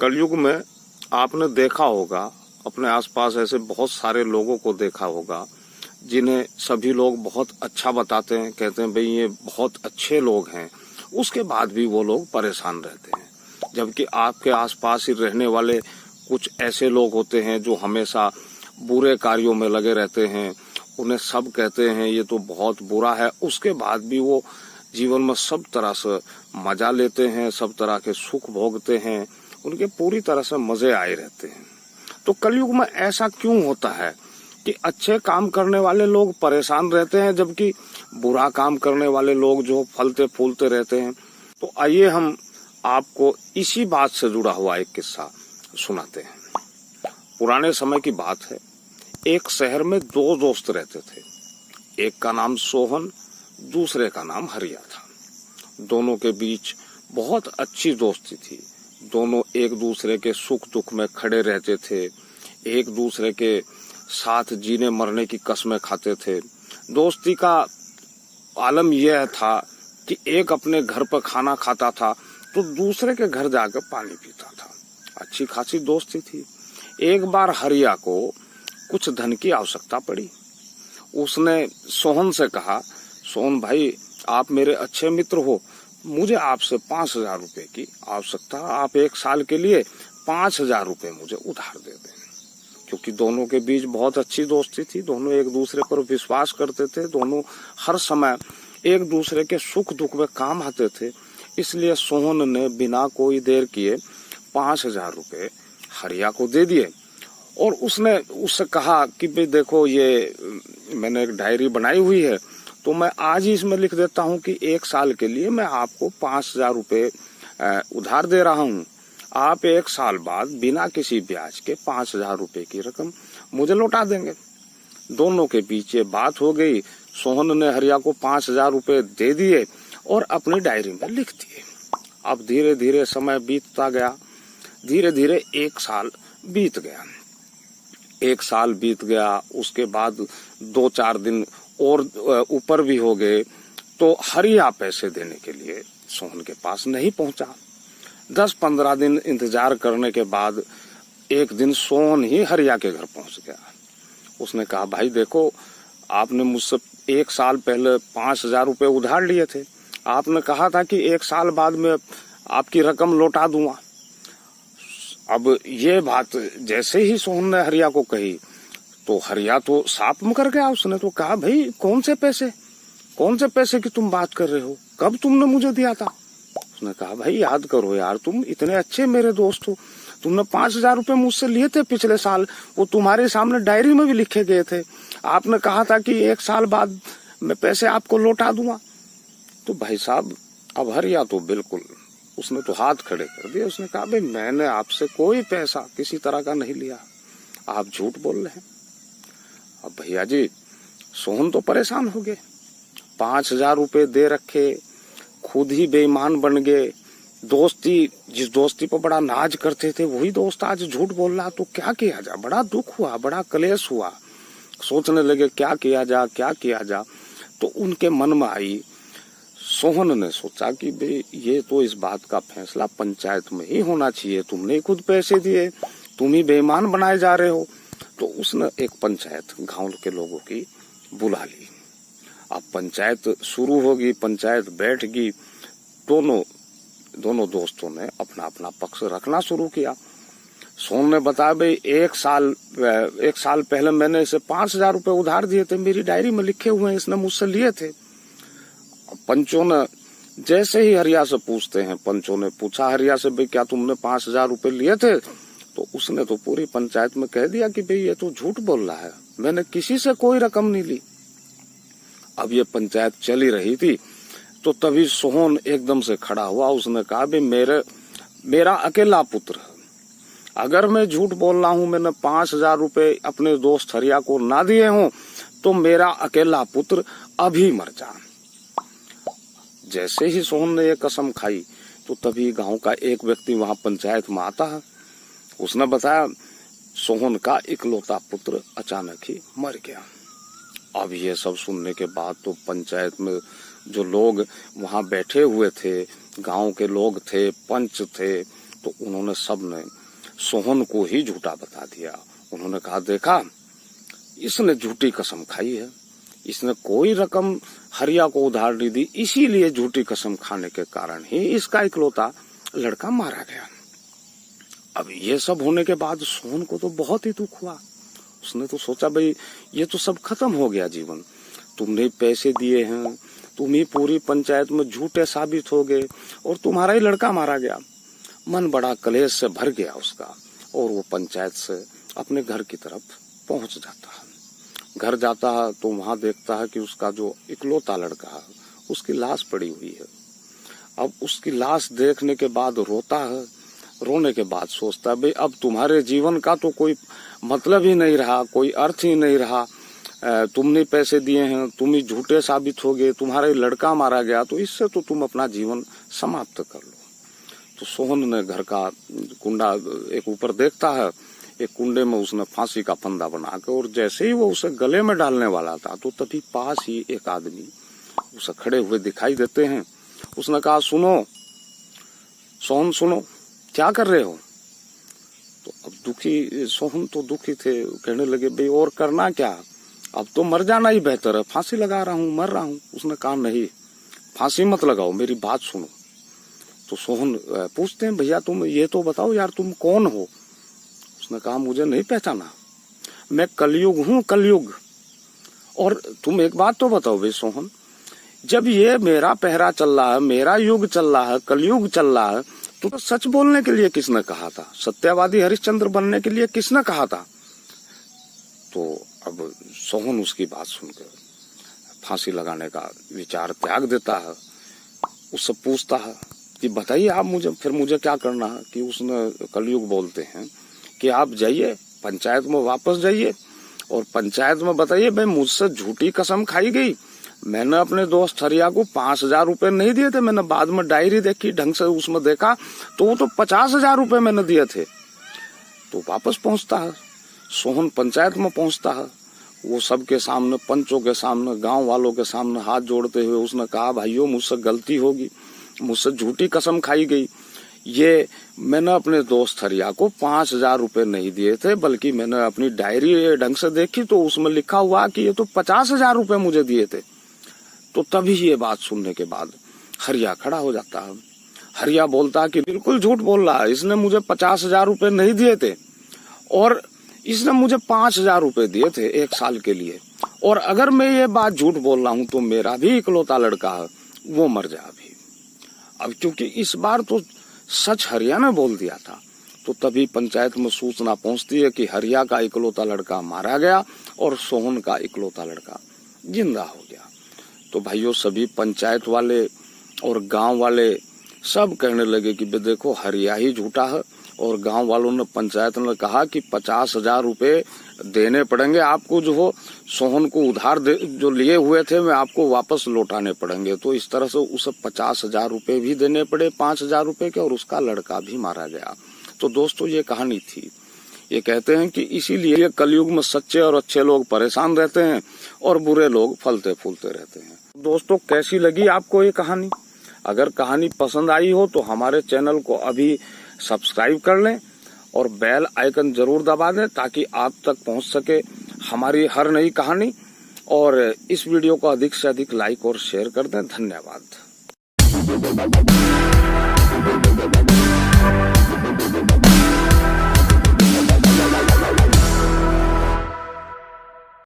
कलयुग में आपने देखा होगा, अपने आसपास ऐसे बहुत सारे लोगों को देखा होगा जिन्हें सभी लोग बहुत अच्छा बताते हैं, कहते हैं भाई ये बहुत अच्छे लोग हैं, उसके बाद भी वो लोग परेशान रहते हैं। जबकि आपके आसपास ही रहने वाले कुछ ऐसे लोग होते हैं जो हमेशा बुरे कार्यों में लगे रहते हैं, उन्हें सब कहते हैं ये तो बहुत बुरा है, उसके बाद भी वो जीवन में सब तरह से मजा लेते हैं, सब तरह के सुख भोगते हैं, उनके पूरी तरह से मजे आए रहते हैं। तो कलयुग में ऐसा क्यों होता है कि अच्छे काम करने वाले लोग परेशान रहते हैं जबकि बुरा काम करने वाले लोग जो फलते फूलते रहते हैं? तो आइए हम आपको इसी बात से जुड़ा हुआ एक किस्सा सुनाते हैं। पुराने समय की बात है, एक शहर में दो दोस्त रहते थे। एक का नाम सोहन, दूसरे का नाम हरिया था। दोनों के बीच बहुत अच्छी दोस्ती थी। दोनों एक दूसरे के सुख दुख में खड़े रहते थे, एक दूसरे के साथ जीने मरने की कस्में खाते थे। दोस्ती का आलम यह था कि एक अपने घर पर खाना खाता था तो दूसरे के घर जाकर पानी पीता था। अच्छी खासी दोस्ती थी। एक बार हरिया को कुछ धन की आवश्यकता पड़ी। उसने सोहन से कहा, सोहन भाई आप मेरे अच्छे मित्र हो, मुझे आपसे 5,000 रुपए की आवश्यकता, आप 1 साल के लिए 5,000 रुपए मुझे उधार दे दें। क्योंकि दोनों के बीच बहुत अच्छी दोस्ती थी, दोनों एक दूसरे पर विश्वास करते थे, दोनों हर समय एक दूसरे के सुख दुख में काम आते थे। इसलिए सोहन ने बिना कोई देर किए 5,000 रुपए हरिया को दे दिए और उसने उससे कहा कि भाई देखो ये मैंने एक डायरी बनाई हुई है, तो मैं आज ही इसमें लिख देता हूँ कि 1 साल के लिए मैं आपको 5,000 रुपए उधार दे रहा हूँ। आप 1 साल बाद बिना किसी ब्याज के 5,000 रुपए की रकम मुझे लौटा देंगे। दोनों के बीच ये बात हो गई। सोहन ने हरिया को 5,000 रुपए दे दिए और अपनी डायरी में लिख दिए। अब धीरे धीरे समय बीतता गया, धीरे धीरे 1 साल बीत गया। 1 साल बीत गया, उसके बाद 2-4 दिन और ऊपर भी हो गए तो हरिया पैसे देने के लिए सोहन के पास नहीं पहुंचा। 10-15 दिन इंतजार करने के बाद एक दिन सोहन ही हरिया के घर पहुंच गया। उसने कहा, भाई देखो आपने मुझसे 1 साल पहले 5,000 रुपए उधार लिए थे, आपने कहा था कि 1 साल बाद मैं आपकी रकम लौटा दूंगा। अब ये बात जैसे ही सोहन ने हरिया को कही तो हरिया तो साफ मुकर गया। उसने तो कहा, भाई कौन से पैसे की तुम बात कर रहे हो, कब तुमने मुझे दिया था? उसने कहा, भाई याद करो यार, तुम इतने अच्छे मेरे दोस्त हो, तुमने 5,000 रुपए मुझसे लिए थे पिछले साल, वो तुम्हारे सामने डायरी में भी लिखे गए थे। आपने कहा था कि 1 साल बाद मैं पैसे आपको लौटा दूंगा। तो भाई साहब अब हरिया तो बिल्कुल, उसने तो हाथ खड़े कर दिए। उसने कहा, भाई मैंने आपसे कोई पैसा किसी तरह का नहीं लिया, आप झूठ बोल रहे हैं। अब भैया जी सोहन तो परेशान हो गए, 5,000 रुपए दे रखे, खुद ही बेईमान बन गए। जिस दोस्ती पर बड़ा नाज करते थे वही दोस्त आज झूठ बोल रहा, तो क्या किया जाए? बड़ा दुख हुआ, बड़ा क्लेश हुआ। सोचने लगे क्या किया जा। तो उनके मन में आई, सोहन ने सोचा कि भाई ये तो इस बात का फैसला पंचायत में ही होना चाहिए, तुमने खुद पैसे दिए, तुम ही बेईमान बनाए जा रहे हो। तो उसने एक पंचायत गांव के लोगों की बुला ली। अब पंचायत शुरू होगी, पंचायत बैठगी। दोनों दोस्तों ने अपना अपना पक्ष रखना शुरू किया। सोहन ने बताया, भाई 1 साल पहले मैंने इसे 5,000 रुपए उधार दिए थे, मेरी डायरी में लिखे हुए हैं, इसने मुझसे लिए थे। पंचों ने जैसे ही हरिया से पूछते हैं, पंचों ने पूछा हरिया से, भाई क्या तुमने 5,000 रुपए लिए थे? तो उसने तो पूरी पंचायत में कह दिया कि भाई ये तो झूठ बोल रहा है, मैंने किसी से कोई रकम नहीं ली। अब ये पंचायत चली रही थी तो तभी सोहन एकदम से खड़ा हुआ। उसने कहा, भाई मेरा अकेला पुत्र है, अगर मैं झूठ बोल रहा हूं, मैंने 5,000 रुपए अपने दोस्त हरिया को ना दिए हों तो मेरा अकेला पुत्र अभी मर जा। जैसे ही सोहन ने ये कसम खाई तो तभी गांव का एक व्यक्ति वहां पंचायत में आता है। उसने बताया, सोहन का इकलौता पुत्र अचानक ही मर गया। अब ये सब सुनने के बाद तो पंचायत में जो लोग वहां बैठे हुए थे, गांव के लोग थे, पंच थे, तो उन्होंने सबने सोहन को ही झूठा बता दिया। उन्होंने कहा, देखा इसने झूठी कसम खाई है, इसने कोई रकम हरिया को उधार नहीं दी, इसीलिए झूठी कसम खाने के कारण ही इसका इकलौता लड़का मारा गया। अब ये सब होने के बाद सोहन को तो बहुत ही दुख हुआ। उसने तो सोचा, भाई ये तो सब खत्म हो गया जीवन, तुमने पैसे दिए हैं, तुम ही पूरी पंचायत में झूठे साबित हो गए और तुम्हारा ही लड़का मारा गया। मन बड़ा क्लेश से भर गया उसका और वो पंचायत से अपने घर की तरफ पहुंच जाता है। घर जाता है तो वहां देखता है कि उसका जो इकलौता लड़का है उसकी लाश पड़ी हुई है। अब उसकी लाश देखने के बाद रोता है, रोने के बाद सोचता है, भाई अब तुम्हारे जीवन का तो कोई मतलब ही नहीं रहा, कोई अर्थ ही नहीं रहा, तुमने पैसे दिए हैं, तुम ही झूठे साबित हो गए, तुम्हारा लड़का मारा गया, तो इससे तो तुम अपना जीवन समाप्त कर लो। तो सोहन ने घर का कुंडा एक ऊपर देखता है, एक कुंडे में उसने फांसी का फंदा बना के, और जैसे ही वो उसे गले में डालने वाला था तो तभी पास ही एक आदमी उसे खड़े हुए दिखाई देते हैं। उसने कहा, सुनो सोहन, सुनो, क्या कर रहे हो? तो अब दुखी सोहन तो दुखी थे, कहने लगे, भाई और करना क्या, अब तो मर जाना ही बेहतर है, फांसी लगा रहा हूँ, मर रहा हूँ। उसने कहा, नहीं फांसी मत लगाओ, मेरी बात सुनो। तो सोहन पूछते हैं, भैया तुम ये तो बताओ यार, तुम कौन हो? उसने कहा, मुझे नहीं पहचाना, मैं कलयुग हूँ, कलयुग। और तुम एक बात तो बताओ भाई सोहन, जब ये मेरा पहरा चल रहा है, मेरा युग चल रहा है, कलयुग चल रहा है, तो सच बोलने के लिए किसने कहा था? सत्यवादी हरिश्चंद्र बनने के लिए किसने कहा था? तो अब सोहन उसकी बात सुनकर फांसी लगाने का विचार त्याग देता है। उससे पूछता है कि बताइए आप मुझे, फिर मुझे क्या करना है? कि उसने कलयुग बोलते हैं कि आप जाइए पंचायत में, वापस जाइए और पंचायत में बताइए, भाई मुझसे झूठी कसम खाई गई, मैंने अपने दोस्त हरिया को 5,000 रुपए नहीं दिए थे, मैंने बाद में डायरी देखी, ढंग से उसमें देखा तो वो तो 50,000 रुपए मैंने दिए थे। तो वापस पहुंचता है सोहन, पंचायत में पहुंचता है, वो सबके सामने, पंचों के सामने, गांव वालों के सामने हाथ जोड़ते हुए उसने कहा, भाइयों मुझसे गलती होगी, मुझसे झूठी कसम खाई गई, ये मैंने अपने दोस्त हरिया को 5,000 रुपए नहीं दिए थे, बल्कि मैंने अपनी डायरी ढंग से देखी तो उसमें लिखा हुआ कि ये तो 50,000 रुपए मुझे दिए थे। तो तभी ये बात सुनने के बाद हरिया खड़ा हो जाता है। हरिया बोलता है कि बिल्कुल झूठ बोल रहा है, इसने मुझे 50,000 रुपए नहीं दिए थे और इसने मुझे 5,000 रुपए दिए थे 1 साल के लिए, और अगर मैं ये बात झूठ बोल रहा हूं तो मेरा भी इकलौता लड़का है, वो मर जा अभी। अब क्योंकि इस बार तो सच हरिया ने बोल दिया था, तो तभी पंचायत में सूचना पहुंचती है कि हरिया का इकलौता लड़का मारा गया और सोहन का इकलौता लड़का जिंदा हो गया। तो भाइयों सभी पंचायत वाले और गांव वाले सब कहने लगे कि देखो हरिया ही झूठा है, और गांव वालों ने, पंचायत ने कहा कि 50,000 रुपए देने पड़ेंगे आपको, जो हो सोहन को उधार जो लिए हुए थे मैं आपको वापस लौटाने पड़ेंगे। तो इस तरह से उसे 50,000 रुपए भी देने पड़े, 5,000 रुपए के, और उसका लड़का भी मारा गया। तो दोस्तों ये कहानी थी। ये कहते हैं कि इसीलिए कलयुग में सच्चे और अच्छे लोग परेशान रहते हैं और बुरे लोग फलते फूलते रहते हैं। दोस्तों कैसी लगी आपको ये कहानी? अगर कहानी पसंद आई हो तो हमारे चैनल को अभी सब्सक्राइब कर लें और बेल आइकन जरूर दबा दें ताकि आप तक पहुंच सके हमारी हर नई कहानी। और इस वीडियो को अधिक से अधिक लाइक और शेयर कर दें। धन्यवाद।